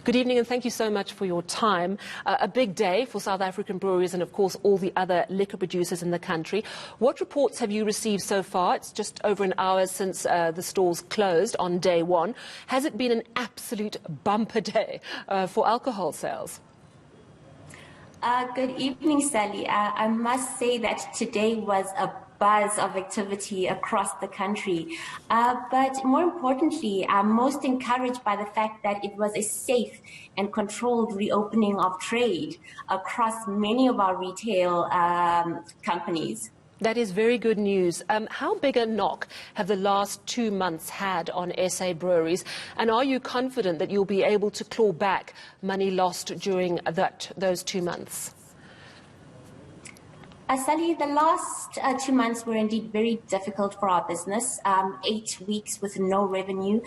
Good evening and thank you so much for your time. A big day for South African breweries and, of course, all the other liquor producers in the country. What reports have you received so far? It's just over an hour since the stores closed on day one. Has it been an absolute bumper day for alcohol sales? Good evening, Sally. I must say that today was a buzz of activity across the country. But more importantly, I'm most encouraged by the fact that it was a safe and controlled reopening of trade across many of our retail companies. That is very good news. How big a knock have the last 2 months had on SA breweries? And are you confident that you'll be able to claw back money lost during those 2 months? Sally, the last 2 months were indeed very difficult for our business. 8 weeks with no revenue.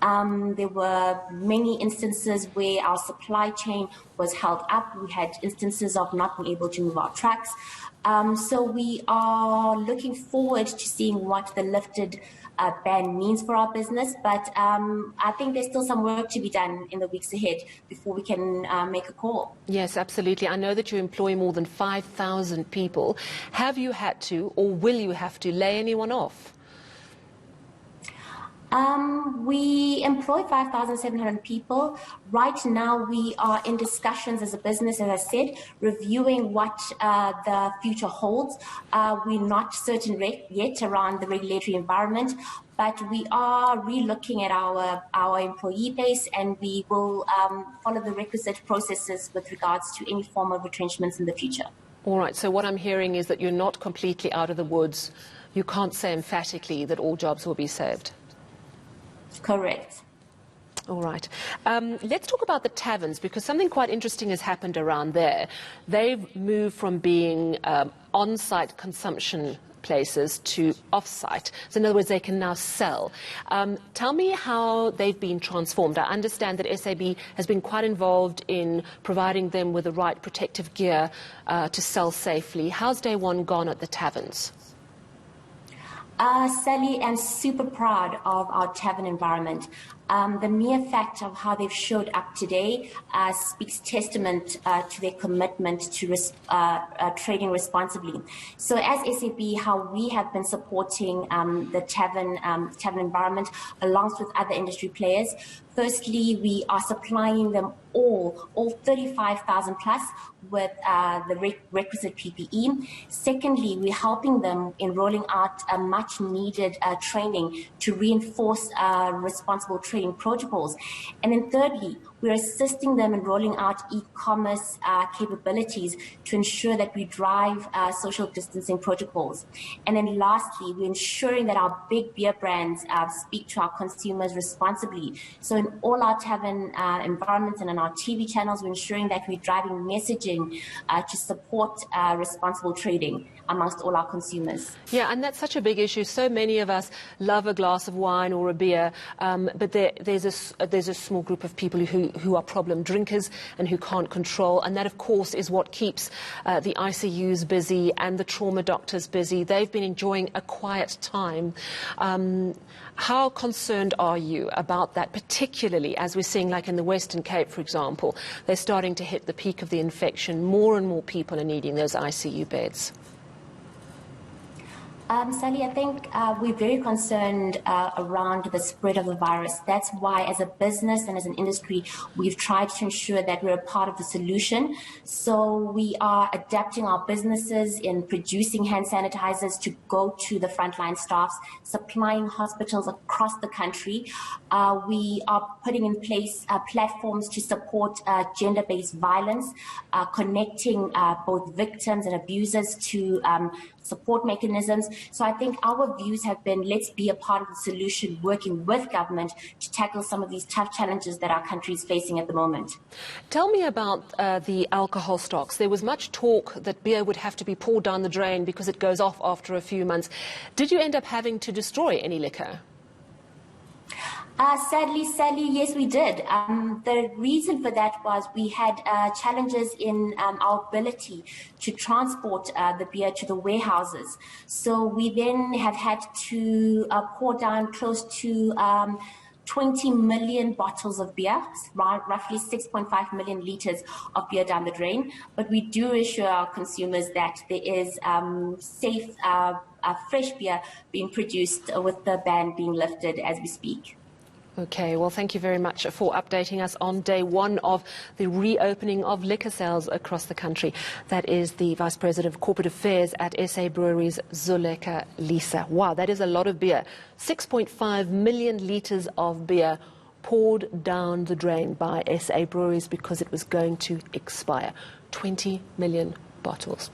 There were many instances where our supply chain was held up. We had instances of not being able to move our trucks. So we are looking forward to seeing what the lifted ban means for our business. But I think there's still some work to be done in the weeks ahead before we can make a call. Yes, absolutely. I know that you employ more than 5,000 people. Have you had to, or will you have to, lay anyone off? We employ 5,700 people. Right now, we are in discussions as a business, as I said, reviewing what the future holds. We're not certain yet around the regulatory environment, but we are re-looking at our employee base, and we will follow the requisite processes with regards to any form of retrenchments in the future. All right, so what I'm hearing is that you're not completely out of the woods. You can't say emphatically that all jobs will be saved. Correct. All right. Let's talk about the taverns, because something quite interesting has happened around there. They've moved from being on-site consumption places to off-site. So in other words, they can now sell. Tell me how they've been transformed. I understand that SAB has been quite involved in providing them with the right protective gear to sell safely. How's day one gone at the taverns? Sally, I'm super proud of our tavern environment. The mere fact of how they've showed up today speaks testament to their commitment to trading responsibly. So as SAB, how we have been supporting the tavern environment along with other industry players. Firstly, we are supplying them all 35,000 plus with the requisite PPE. Secondly, we're helping them in rolling out a much needed training to reinforce responsible trading protocols. And then thirdly, we're assisting them in rolling out e-commerce capabilities to ensure that we drive social distancing protocols. And then lastly, we're ensuring that our big beer brands speak to our consumers responsibly. So in all our tavern environments and in our TV channels, we're ensuring that we're driving messaging to support responsible trading amongst all our consumers. Yeah, and that's such a big issue. So many of us love a glass of wine or a beer, but there's a small group of people who are problem drinkers and who can't control, and that, of course, is what keeps the ICUs busy and the trauma doctors busy. They've been enjoying a quiet time. How concerned are you about that, particularly as we're seeing, like in the Western Cape, for example, they're starting to hit the peak of the infection. More and more people are needing those ICU beds. Sally, I think we're very concerned around the spread of the virus. That's why, as a business and as an industry, we've tried to ensure that we're a part of the solution. So we are adapting our businesses in producing hand sanitizers to go to the frontline staffs, supplying hospitals across the country. We are putting in place platforms to support gender-based violence, connecting both victims and abusers to support mechanisms. So I think our views have been, let's be a part of the solution, working with government to tackle some of these tough challenges that our country is facing at the moment. Tell me about the alcohol stocks. There was much talk that beer would have to be poured down the drain because it goes off after a few months. Did you end up having to destroy any liquor? Sadly, yes, we did. The reason for that was we had challenges in our ability to transport the beer to the warehouses. So we then have had to pour down close to 20 million bottles of beer, roughly 6.5 million liters of beer down the drain. But we do assure our consumers that there is safe, fresh beer being produced with the ban being lifted as we speak. Okay, well, thank you very much for updating us on day one of the reopening of liquor sales across the country. That is the Vice President of Corporate Affairs at SA Breweries, Zuleka Lisa. Wow, that is a lot of beer. 6.5 million litres of beer poured down the drain by SA Breweries because it was going to expire. 20 million bottles.